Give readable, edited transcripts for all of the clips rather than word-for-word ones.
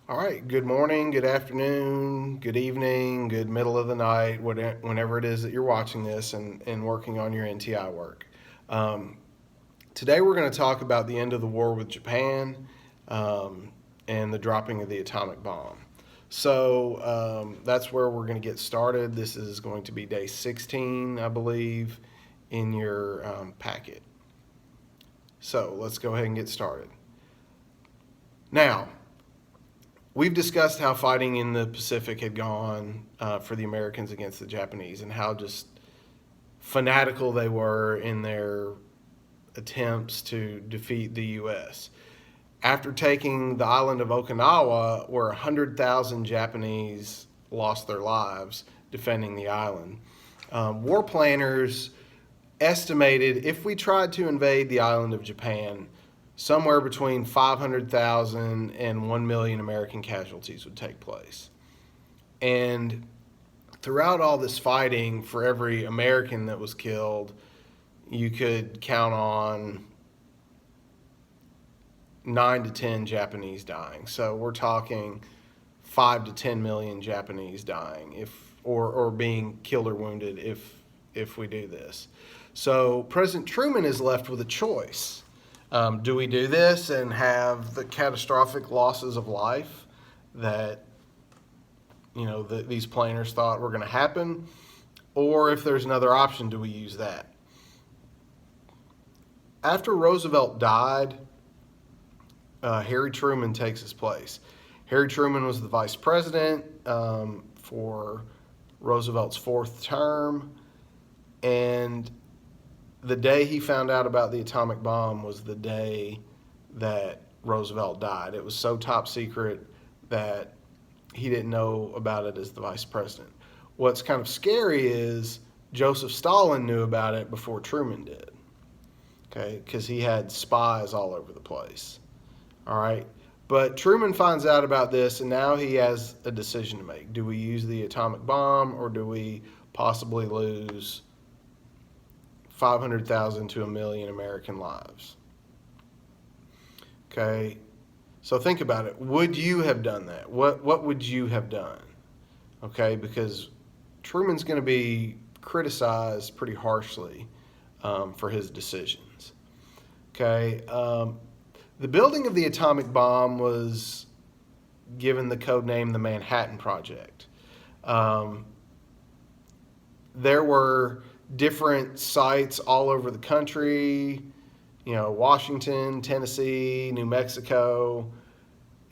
All right. Good morning, good afternoon, good evening, good middle of the night, whenever it is that you're watching this and working on your NTI work. Um, Today, we're going to talk about the end of the war with Japan um, and the dropping of the atomic bomb. That's where we're going to get started. This is going to be day 16, I believe, in your packet. So, let's go ahead and get started. Now, we've discussed how fighting in the Pacific had gone for the Americans against the Japanese and how just fanatical they were in their attempts to defeat the U.S. After taking the island of Okinawa, where 100,000 Japanese lost their lives defending the island, war planners estimated if we tried to invade the island of Japan, somewhere between 500,000 and 1 million American casualties would take place. And throughout all this fighting, for every American that was killed, you could count on 9 to 10 Japanese dying. So we're talking 5 to 10 million Japanese dying or being killed or wounded if we do this. So President Truman is left with a choice. Do we do this and have the catastrophic losses of life that these planners thought were going to happen, or if there's another option, do we use that? After Roosevelt died, Harry Truman takes his place. Harry Truman was the vice president for Roosevelt's fourth term, and the day he found out about the atomic bomb was the day that Roosevelt died. It was so top secret that he didn't know about it as the vice president. What's kind of scary is Joseph Stalin knew about it before Truman did, okay, because he had spies all over the place. All right. But Truman finds out about this, and now he has a decision to make. Do we use the atomic bomb, or do we possibly lose 500,000 to a million American lives? Okay. So think about it. Would you have done that? What would you have done? Okay, because Truman's going to be criticized pretty harshly for his decisions. Okay. The building of the atomic bomb was given the code name the Manhattan Project. There were different sites all over the country, Washington, Tennessee, New Mexico,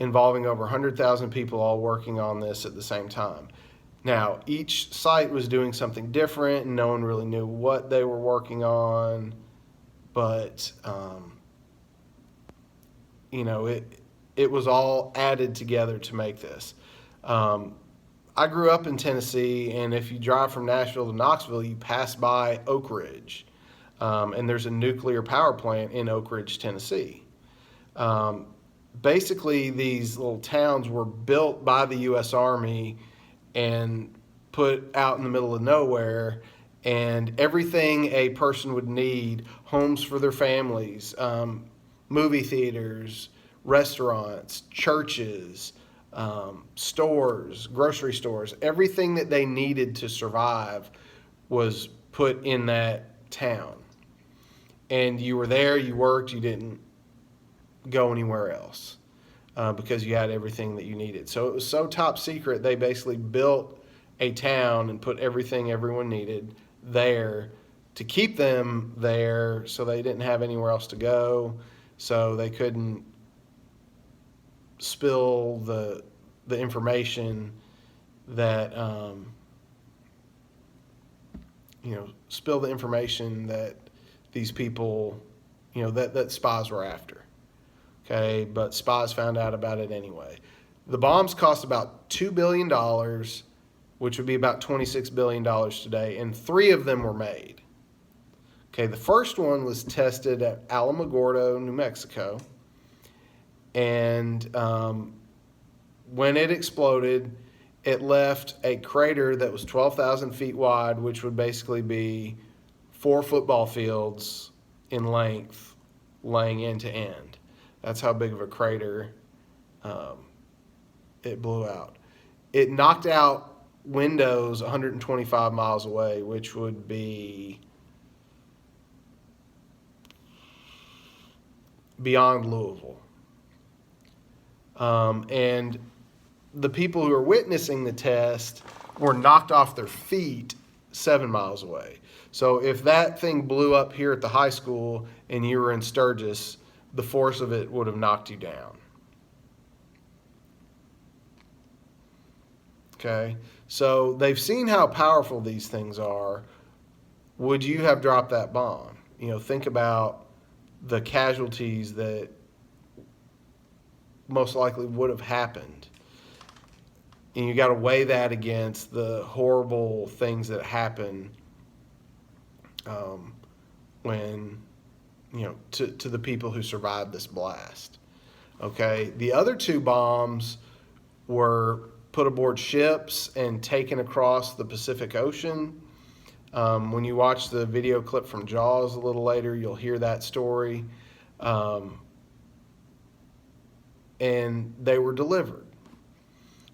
involving over 100,000 people all working on this at the same time. Now, each site was doing something different, and no one really knew what they were working on, but it was all added together to make this. I grew up in Tennessee, and if you drive from Nashville to Knoxville, you pass by Oak Ridge, and there's a nuclear power plant in Oak Ridge, Tennessee. Basically, these little towns were built by the U.S. Army and put out in the middle of nowhere, and everything a person would need, homes for their families, movie theaters, restaurants, churches, stores, grocery stores, everything that they needed to survive was put in that town. And you were there, you worked, you didn't go anywhere else because you had everything that you needed. So it was so top secret, they basically built a town and put everything everyone needed there to keep them there so they didn't have anywhere else to go, so they couldn't spill the information that spill the information that these people that spies were after. Okay, but spies found out about it anyway. The bombs cost about $2 billion, which would be about $26 billion today, and 3 of them were made. Okay, the first one was tested at Alamogordo, New Mexico, and when it exploded, it left a crater that was 12,000 feet wide, which would basically be 4 football fields in length, laying end to end. That's how big of a crater it blew out. It knocked out windows 125 miles away, which would be beyond Louisville. And the people who are witnessing the test were knocked off their feet 7 miles away. So if that thing blew up here at the high school and you were in Sturgis, the force of it would have knocked you down. Okay, so they've seen how powerful these things are. Would you have dropped that bomb? Think about the casualties that most likely would have happened. And you got to weigh that against the horrible things that happen when, to the people who survived this blast. Okay, the other two bombs were put aboard ships and taken across the Pacific Ocean. When you watch the video clip from Jaws a little later, you'll hear that story. And they were delivered.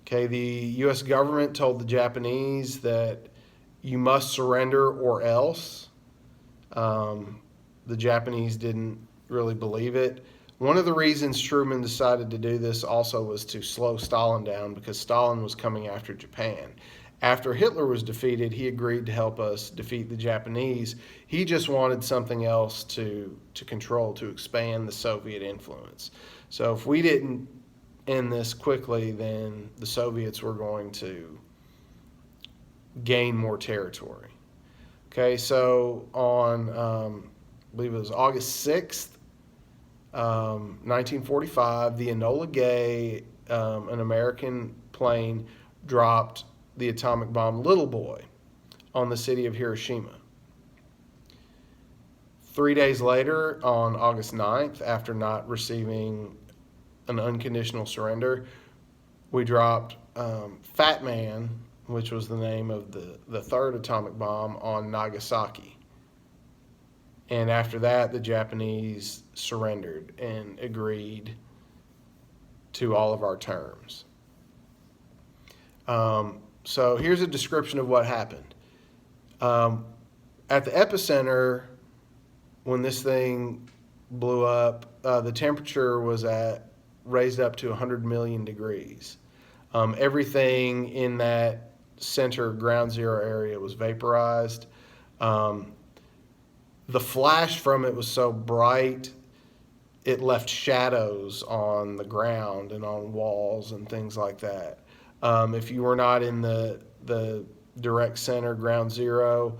Okay, the U.S. government told the Japanese that you must surrender or else. The Japanese didn't really believe it. One of the reasons Truman decided to do this also was to slow Stalin down, because Stalin was coming after Japan. After Hitler was defeated, he agreed to help us defeat the Japanese. He just wanted something else to control, to expand the Soviet influence. So if we didn't end this quickly, then the Soviets were going to gain more territory. Okay, so on, I believe it was August 6th, 1945, the Enola Gay, an American plane, dropped the atomic bomb Little Boy on the city of Hiroshima. 3 days later, on August 9th, after not receiving an unconditional surrender, we dropped Fat Man, which was the name of the third atomic bomb, on Nagasaki. And after that, the Japanese surrendered and agreed to all of our terms. So here's a description of what happened. At the epicenter, when this thing blew up, the temperature was raised up to 100 million degrees. Everything in that center ground zero area was vaporized. The flash from it was so bright, it left shadows on the ground and on walls and things like that. If you were not in the direct center, ground zero,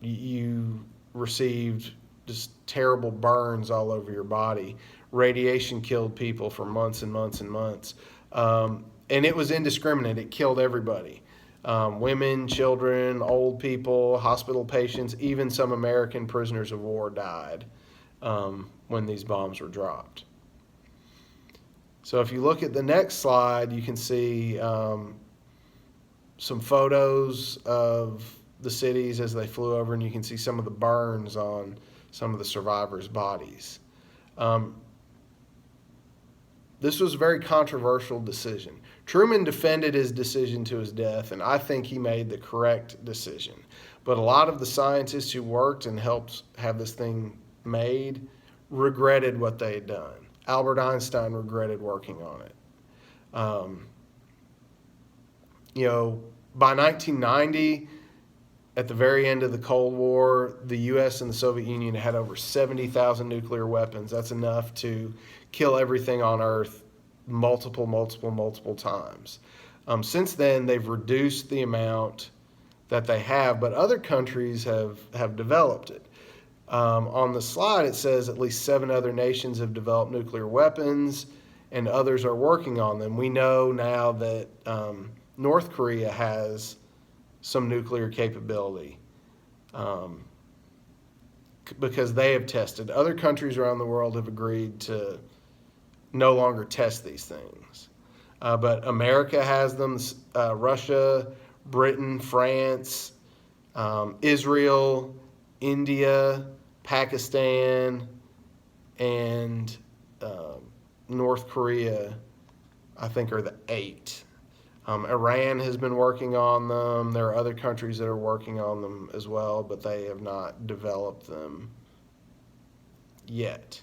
you received just terrible burns all over your body. Radiation killed people for months and months and months. And it was indiscriminate. It killed everybody. Women, children, old people, hospital patients, even some American prisoners of war died when these bombs were dropped. So if you look at the next slide, you can see some photos of the cities as they flew over, and you can see some of the burns on some of the survivors' bodies. This was a very controversial decision. Truman defended his decision to his death, and I think he made the correct decision. But a lot of the scientists who worked and helped have this thing made regretted what they had done. Albert Einstein regretted working on it. By 1990, at the very end of the Cold War, the U.S. and the Soviet Union had over 70,000 nuclear weapons. That's enough to kill everything on Earth multiple times. Since then, they've reduced the amount that they have, but other countries have developed it. On the slide, it says at least 7 other nations have developed nuclear weapons, and others are working on them. We know now that North Korea has some nuclear capability because they have tested. Other countries around the world have agreed to no longer test these things. But America has them, Russia, Britain, France, Israel, India, Pakistan, and North Korea I think, are the 8. Iran has been working on them. There are other countries that are working on them as well, but they have not developed them yet.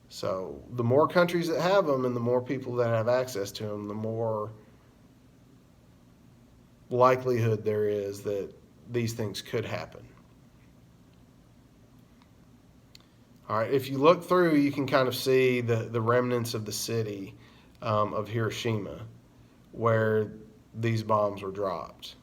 So the more countries that have them and the more people that have access to them, the more likelihood there is that these things could happen. All right, if you look through, you can kind of see the remnants of the city of Hiroshima where these bombs were dropped.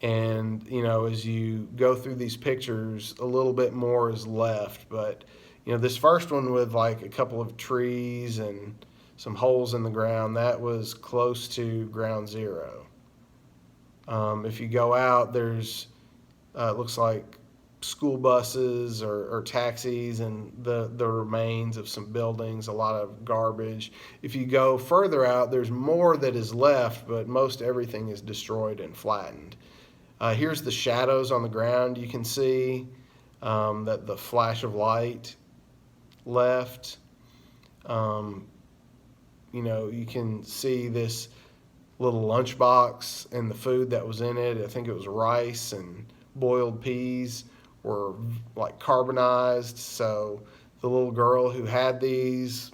And, as you go through these pictures, a little bit more is left. But, this first one with like a couple of trees and some holes in the ground, that was close to ground zero. If you go out, there's, it looks like school buses or taxis and the remains of some buildings, a lot of garbage. If you go further out, there's more that is left, but most everything is destroyed and flattened. Here's the shadows on the ground. You can see that the flash of light left. You can see this little lunchbox and the food that was in it. I think it was rice and boiled peas were like carbonized. So the little girl who had these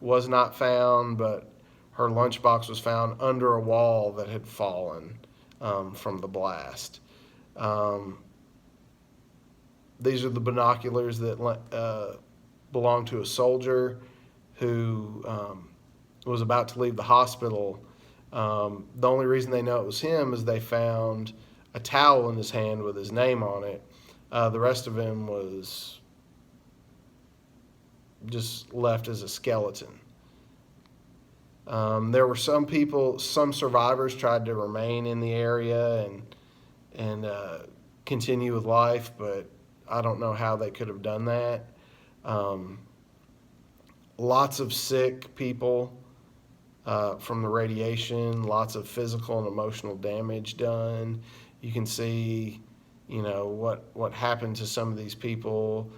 was not found, but her lunchbox was found under a wall that had fallen from the blast. These are the binoculars that belonged to a soldier who was about to leave the hospital. The only reason they know it was him is they found a towel in his hand with his name on it. The rest of him was just left as a skeleton. There were some survivors tried to remain in the area and continue with life, but I don't know how they could have done that. Lots of sick people from the radiation, lots of physical and emotional damage done. You can see, what happened to some of these people.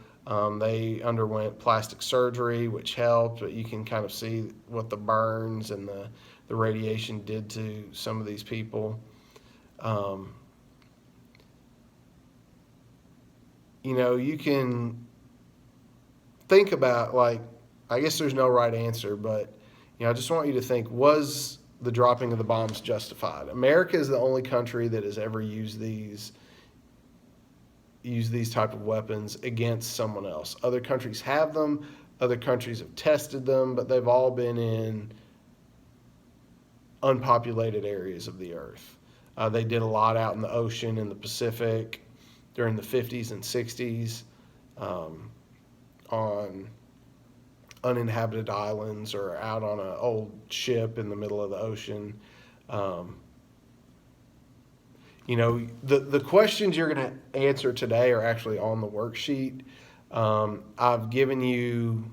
They underwent plastic surgery, which helped, but you can kind of see what the burns and the radiation did to some of these people. You can think about, I guess there's no right answer, but, I just want you to think, was the dropping of the bombs justified? America is the only country that has ever used these type of weapons against someone else. Other countries have them. Other countries have tested them, but they've all been in unpopulated areas of the earth. They did a lot out in the ocean, in the Pacific, during the 50s and 60s, on uninhabited islands or out on an old ship in the middle of the ocean. The questions you're going to answer today are actually on the worksheet. I've given you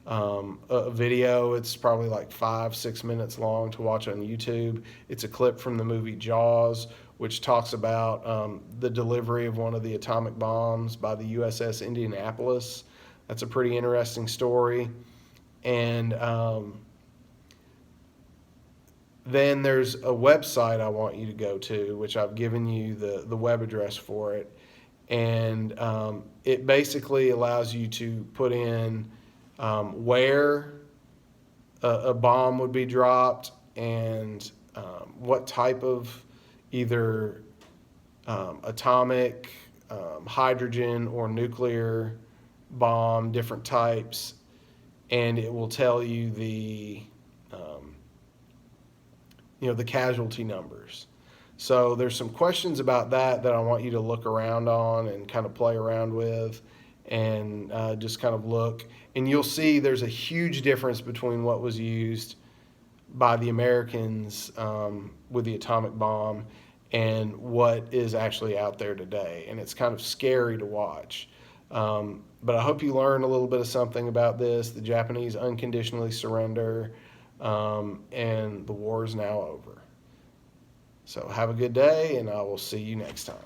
a video. It's probably like 5-6 minutes long to watch on YouTube. It's a clip from the movie Jaws, which talks about the delivery of one of the atomic bombs by the USS Indianapolis. That's a pretty interesting story. And then there's a website I want you to go to, which I've given you the web address for it. And it basically allows you to put in where a bomb would be dropped and what type of either atomic, hydrogen, or nuclear bomb, different types, and it will tell you the casualty numbers. So there's some questions about that I want you to look around on and kind of play around with, and just kind of look. And you'll see there's a huge difference between what was used by the Americans with the atomic bomb and what is actually out there today. And it's kind of scary to watch. But I hope you learn a little bit of something about this. The Japanese unconditionally surrender, and the war is now over. So have a good day, and I will see you next time.